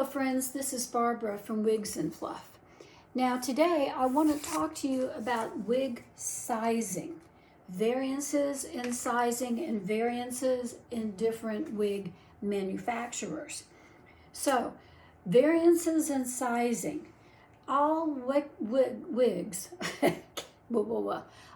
friends, this is Barbara from Wigs and Fluff. Now today I want to talk to you about wig sizing, variances in sizing and variances in different wig manufacturers. So variances in sizing, all wigs,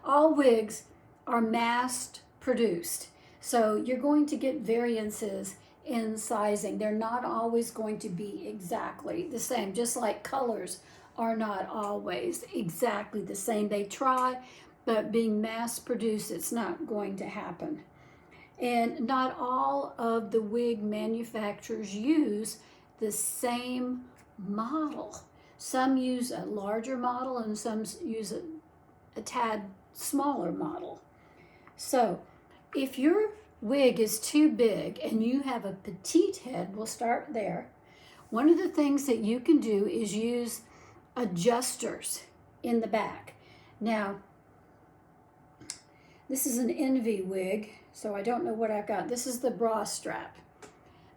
all wigs are mass produced. So you're going to get variances in sizing. They're not always going to be exactly the same, just like colors are not always exactly the same. They try, but being mass produced, it's not going to happen. And not all of the wig manufacturers use the same model. Some use a larger model and some use a tad smaller model. So if your wig is too big and you have a petite head, we'll start there. One of the things that you can do is use adjusters in the back. Now, this is an Envy wig, so I don't know what I've got. This is the bra strap.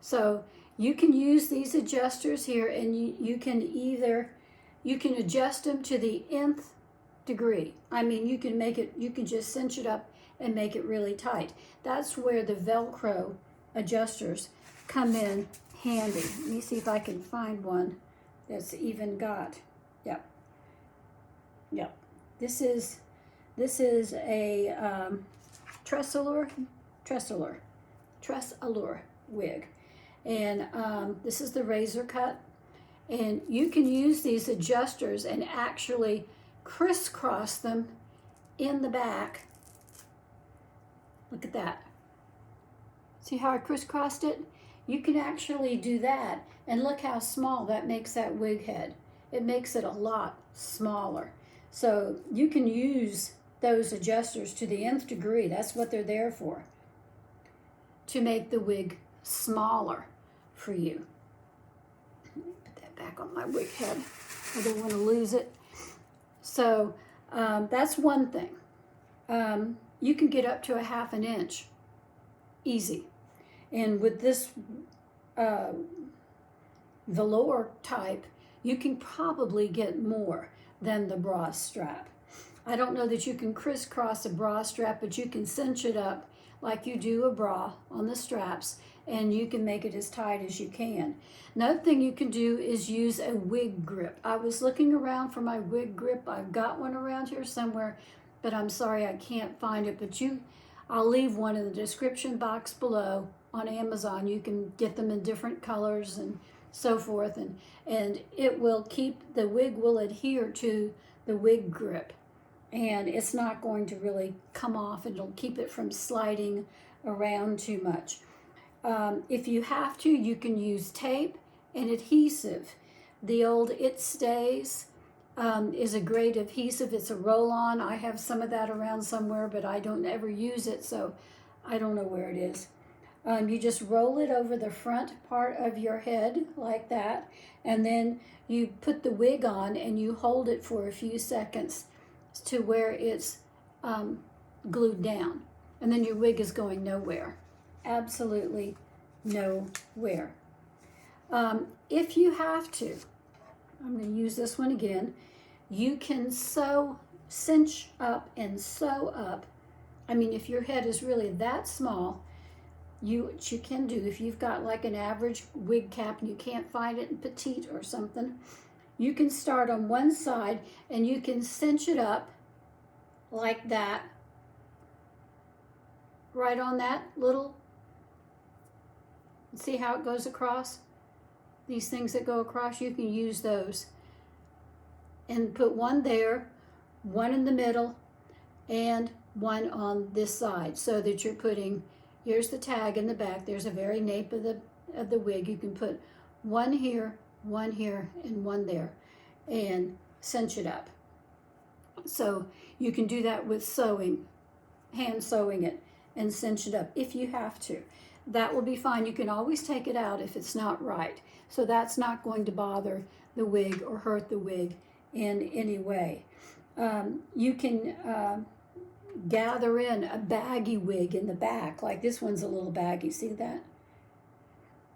So you can use these adjusters here, and you can adjust them to the nth degree. I mean, you can just cinch it up and make it really tight. That's where the Velcro adjusters come in handy. Let me see if I can find one that's even got. Yep. This is a Tressallure wig, and this is the razor cut. And you can use these adjusters and actually crisscross them in the back. Look at that. See how I crisscrossed it? You can actually do that, and look how small that makes that wig head. It makes it a lot smaller. So you can use those adjusters to the nth degree. That's what they're there for, to make the wig smaller for you. Put that back on my wig head. I don't want to lose it. So that's one thing. You can get up to 1/2 inch, easy. And with this velour type, you can probably get more than the bra strap. I don't know that you can crisscross a bra strap, but you can cinch it up like you do a bra on the straps, and you can make it as tight as you can. Another thing you can do is use a wig grip. I was looking around for my wig grip. I've got one around here somewhere, but I'm sorry I can't find it. But I'll leave one in the description box below on Amazon. You can get them in different colors and so forth, and it will keep, the wig will adhere to the wig grip, and it's not going to really come off. It'll keep it from sliding around too much. If you have to, you can use tape and adhesive. The old It Stays is a great adhesive. It's a roll-on. I have some of that around somewhere, but I don't ever use it, so I don't know where it is. You just roll it over the front part of your head like that, and then you put the wig on and you hold it for a few seconds to where it's glued down, and then your wig is going nowhere. Absolutely nowhere. If you have to, I'm going to use this one again, you can cinch up and sew up. I mean, if your head is really that small, what you can do, if you've got like an average wig cap and you can't find it in petite or something, you can start on one side and you can cinch it up like that, right on that little, see how it goes across? These things that go across, you can use those. And put one there, one in the middle, and one on this side, so that you're putting, here's the tag in the back, there's a very nape of the wig. You can put one here, and one there, and cinch it up. So you can do that with sewing, hand sewing it, and cinch it up if you have to. That will be fine. You can always take it out if it's not right. So that's not going to bother the wig or hurt the wig in any way. You can gather in a baggy wig in the back, like this one's a little baggy, see that?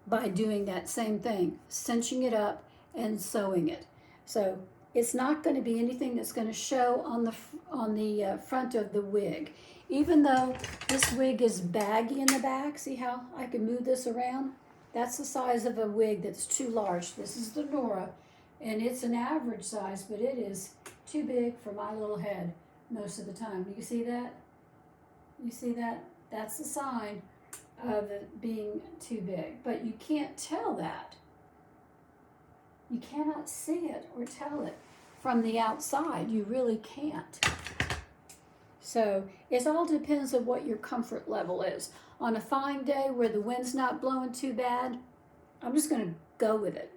by doing that same thing, cinching it up and sewing it. So it's not going to be anything that's going to show on the front of the wig. Even though this wig is baggy in the back, see how I can move this around? That's the size of a wig that's too large. This is the NORA, and it's an average size, but it is too big for my little head most of the time. Do you see that? You see that? That's the sign of it being too big. But you can't tell that. You cannot see it or tell it from the outside. You really can't. So it all depends on what your comfort level is. On a fine day where the wind's not blowing too bad, I'm just going to go with it.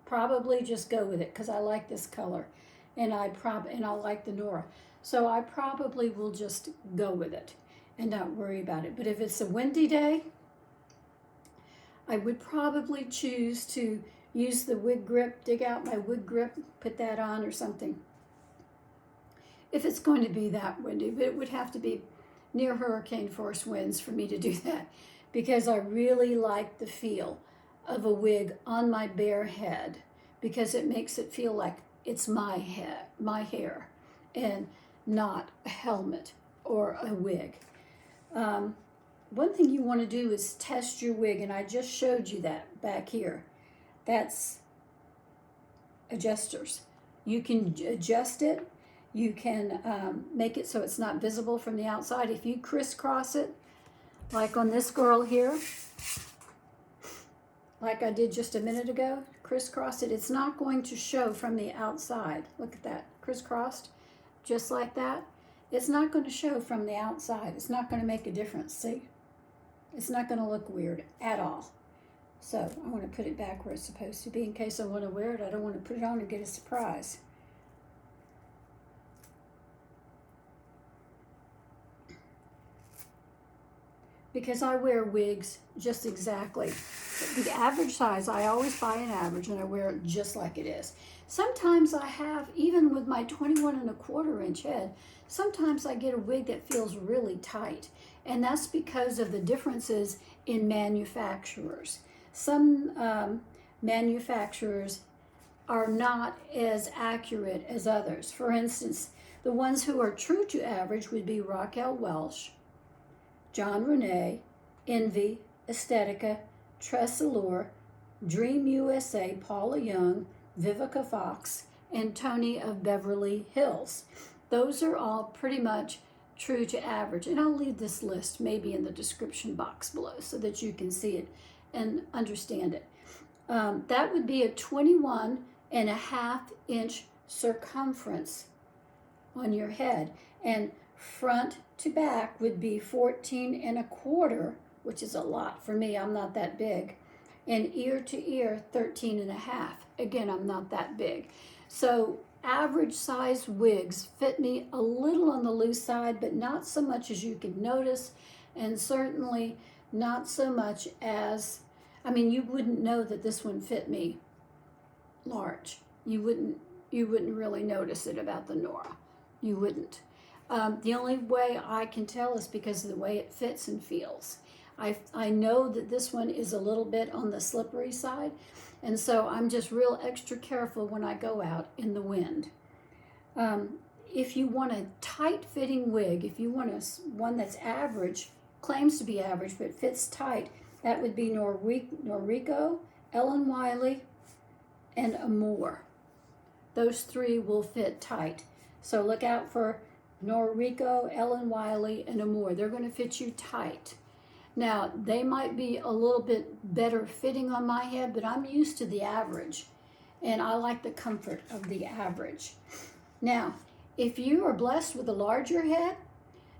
Probably just go with it because I like this color, and I like the NORA. So I probably will just go with it and not worry about it. But if it's a windy day, I would probably choose to use the Wig Grip, dig out my Wig Grip, put that on or something. If it's going to be that windy, but it would have to be near hurricane force winds for me to do that, because I really like the feel of a wig on my bare head, because it makes it feel like it's my head, my hair, and not a helmet or a wig. One thing you want to do is test your wig, and I just showed you that back here. That's adjusters. You can adjust it. You can make it so it's not visible from the outside. If you crisscross it, like on this girl here, like I did just a minute ago, crisscross it, it's not going to show from the outside. Look at that, crisscrossed, just like that. It's not going to show from the outside. It's not going to make a difference, see? It's not going to look weird at all. So I want to put it back where it's supposed to be in case I want to wear it. I don't want to put it on and get a surprise. Because I wear wigs just exactly. The average size, I always buy an average and I wear it just like it is. Sometimes I have, even with my 21¼ head, sometimes I get a wig that feels really tight. And that's because of the differences in manufacturers. Some manufacturers are not as accurate as others. For instance, the ones who are true to average would be Raquel, Welch, Jon Renau, Envy, Estetica, Tressallure, Dream USA, Paula Young, Vivica Fox, and Tony of Beverly Hills. Those are all pretty much true to average. And I'll leave this list maybe in the description box below so that you can see it and understand it. That would be a 21½ circumference on your head. And front to back would be 14¼ which is a lot for me. I'm not that big. And ear to ear, 13½. Again, I'm not that big. So average size wigs fit me a little on the loose side, but not so much as you could notice, and certainly not so much as, I mean, you wouldn't know that this one fit me large. You wouldn't really notice it about the NORA. You wouldn't. The only way I can tell is because of the way it fits and feels. I know that this one is a little bit on the slippery side, and so I'm just real extra careful when I go out in the wind. If you want a tight-fitting wig, if you want one that's average, claims to be average, but fits tight, that would be Noriko, Ellen Wiley, and Amore. Those three will fit tight. So look out for Noriko, Ellen Wiley, and Amore. They're going to fit you tight. Now, they might be a little bit better fitting on my head, but I'm used to the average, and I like the comfort of the average. Now, if you are blessed with a larger head,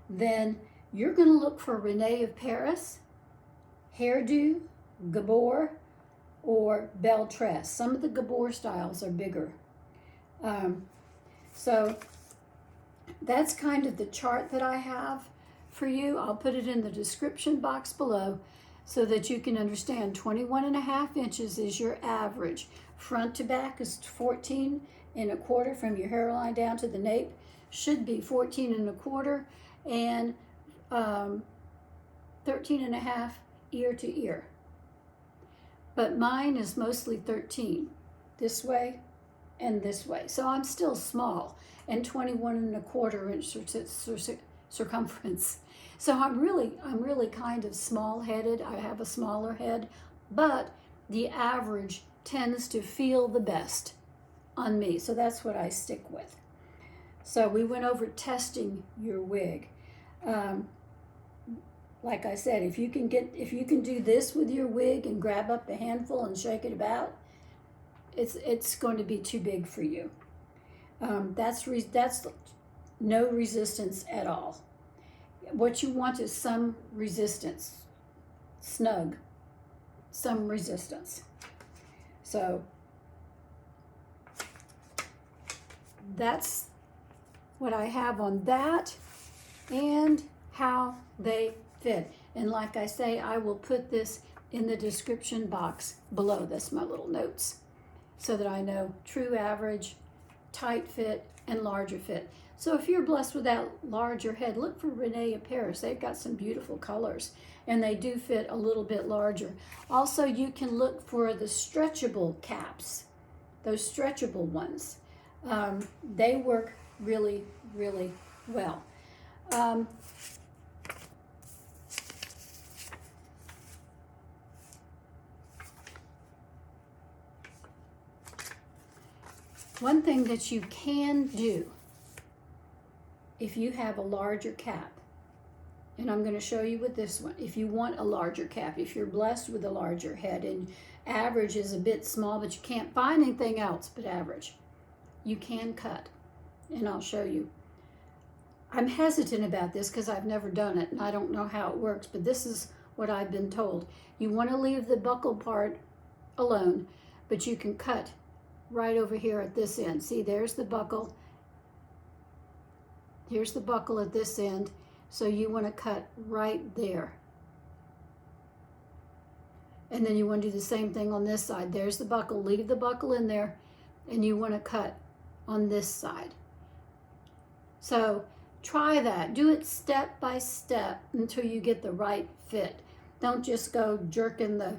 then you're going to look for Rene of Paris, Hairdo, Gabor, or Belle Tress. Some of the Gabor styles are bigger. So that's kind of the chart that I have for you. I'll put it in the description box below so that you can understand. 21½ inches is your average. Front to back is 14¼ from your hairline down to the nape. Should be 14¼ and 13½ ear to ear. but mine is mostly 13, this way and this way. So I'm still small, and 21 1/4 inch circumference. So I'm really kind of small-headed. I have a smaller head, but the average tends to feel the best on me. So that's what I stick with. So we went over testing your wig. Like I said, if you can do this with your wig and grab up a handful and shake it about, it's going to be too big for you. That's no resistance at all. What you want is some resistance, snug, some resistance. So that's what I have on that and how they fit. And like I say, I will put this in the description box below. That's my little notes, so that I know true, average, tight fit, and larger fit. So if you're blessed with that larger head, look for Rene of Paris. They've got some beautiful colors, and they do fit a little bit larger. Also, you can look for the stretchable caps, those stretchable ones. They work really, really well. One thing that you can do if you have a larger cap, and I'm going to show you with this one, if you want a larger cap, if you're blessed with a larger head and average is a bit small, but you can't find anything else but average, you can cut, and I'll show you. I'm hesitant about this because I've never done it and I don't know how it works, but this is what I've been told. You want to leave the buckle part alone, but you can cut right over here at this end. See, there's the buckle. Here's the buckle at this end. So you want to cut right there. And then you want to do the same thing on this side. There's the buckle. Leave the buckle in there, and you want to cut on this side. So try that. Do it step by step until you get the right fit. Don't just go jerking the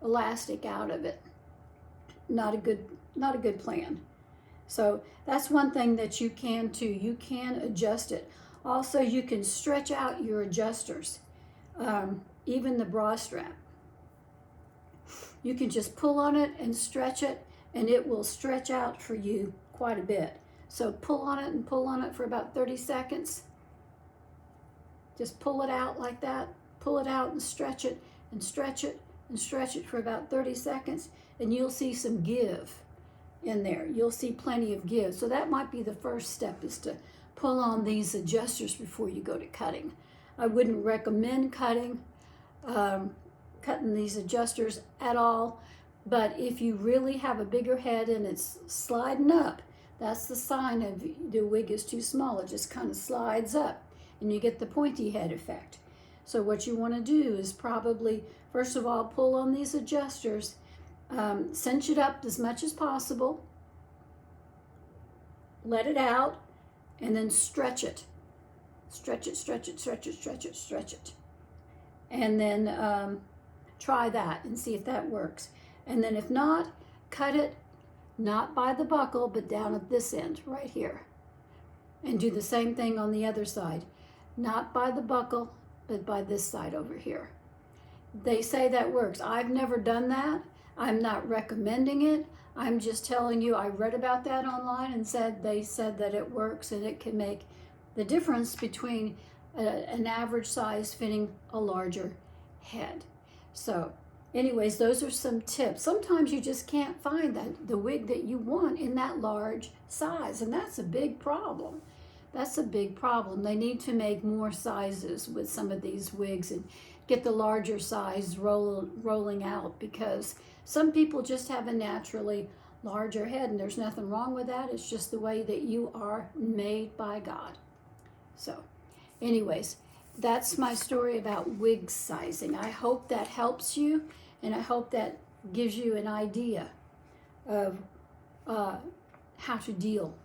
elastic out of it. Not a good plan. So that's one thing that you can do. You can adjust it. Also, you can stretch out your adjusters, even the bra strap. You can just pull on it and stretch it, and it will stretch out for you quite a bit. So pull on it and pull on it for about 30 seconds. Just pull it out like that. Pull it out and stretch it and stretch it and stretch it for about 30 seconds, and you'll see some give in there. You'll see plenty of give. So that might be the first step, is to pull on these adjusters before you go to cutting. I wouldn't recommend cutting these adjusters at all, but if you really have a bigger head and it's sliding up, that's the sign of the wig is too small. It just kind of slides up and you get the pointy head effect. So what you want to do is probably, first of all, pull on these adjusters, cinch it up as much as possible, let it out, and then stretch it. Stretch it, stretch it, stretch it, stretch it, stretch it. And then try that and see if that works. And then if not, cut it, not by the buckle, but down at this end, right here. And do the same thing on the other side. Not by the buckle, but by this side over here. They say that works. I've never done that. I'm not recommending it. I'm just telling you, I read about that online and they said that it works, and it can make the difference between an average size fitting a larger head. So anyways, those are some tips. Sometimes you just can't find the wig that you want in that large size, and that's a big problem. That's a big problem. They need to make more sizes with some of these wigs and get the larger size rolling out, because some people just have a naturally larger head, and there's nothing wrong with that. It's just the way that you are made by God. So anyways, that's my story about wig sizing. I hope that helps you, and I hope that gives you an idea of how to deal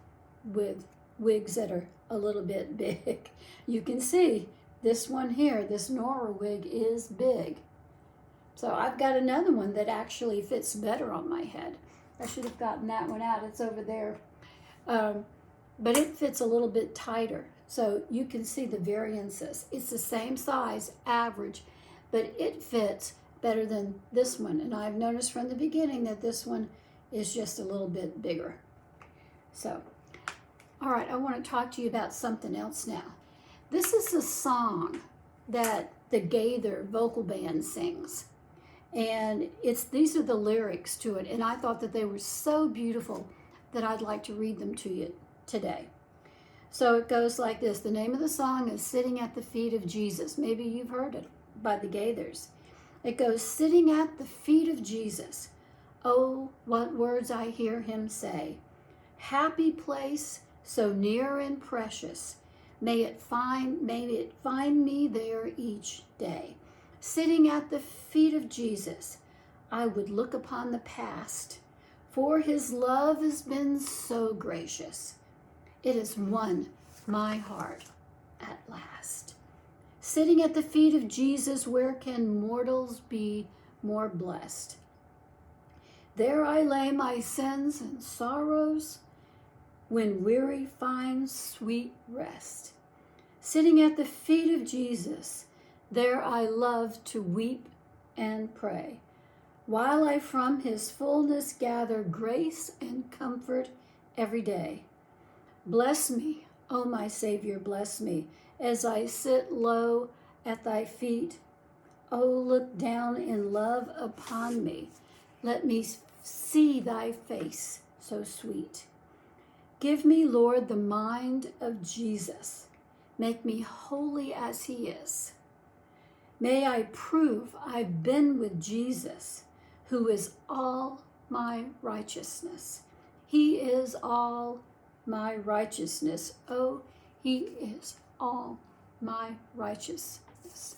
with wigs that are a little bit big. You can see this one here, this NORA wig, is big. So I've got another one that actually fits better on my head. I should have gotten that one out. It's over there. But it fits a little bit tighter. So you can see the variances. It's the same size, average, but it fits better than this one. And I've noticed from the beginning that this one is just a little bit bigger. So, all right, I want to talk to you about something else now. This is a song that the GAYLE vocal band sings. And these are the lyrics to it. And I thought that they were so beautiful that I'd like to read them to you today. So it goes like this. The name of the song is Sitting at the Feet of Jesus. Maybe you've heard it by the GAYLEs. It goes, sitting at the feet of Jesus. Oh, what words I hear him say. Happy place, so near and precious. May it find me there each day. Sitting at the feet of Jesus, I would look upon the past, for his love has been so gracious. It has won my heart at last. Sitting at the feet of Jesus, where can mortals be more blessed? There I lay my sins and sorrows, when weary finds sweet rest. Sitting at the feet of Jesus, there I love to weep and pray, while I from his fullness gather grace and comfort every day. Bless me, O my Savior, bless me, as I sit low at thy feet. O look down in love upon me. Let me see thy face so sweet. Give me, Lord, the mind of Jesus. Make me holy as he is. May I prove I've been with Jesus, who is all my righteousness. He is all my righteousness. Oh, he is all my righteousness.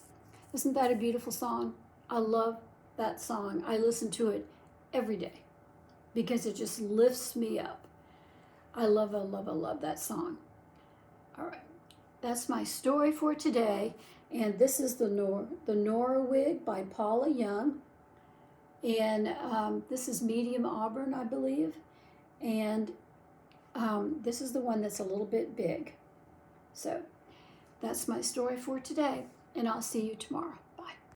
Isn't that a beautiful song? I love that song. I listen to it every day because it just lifts me up. I love that song. All right, that's my story for today. And this is the NORA wig by Paula Young. And this is medium auburn, I believe. And this is the one that's a little bit big. So that's my story for today. And I'll see you tomorrow.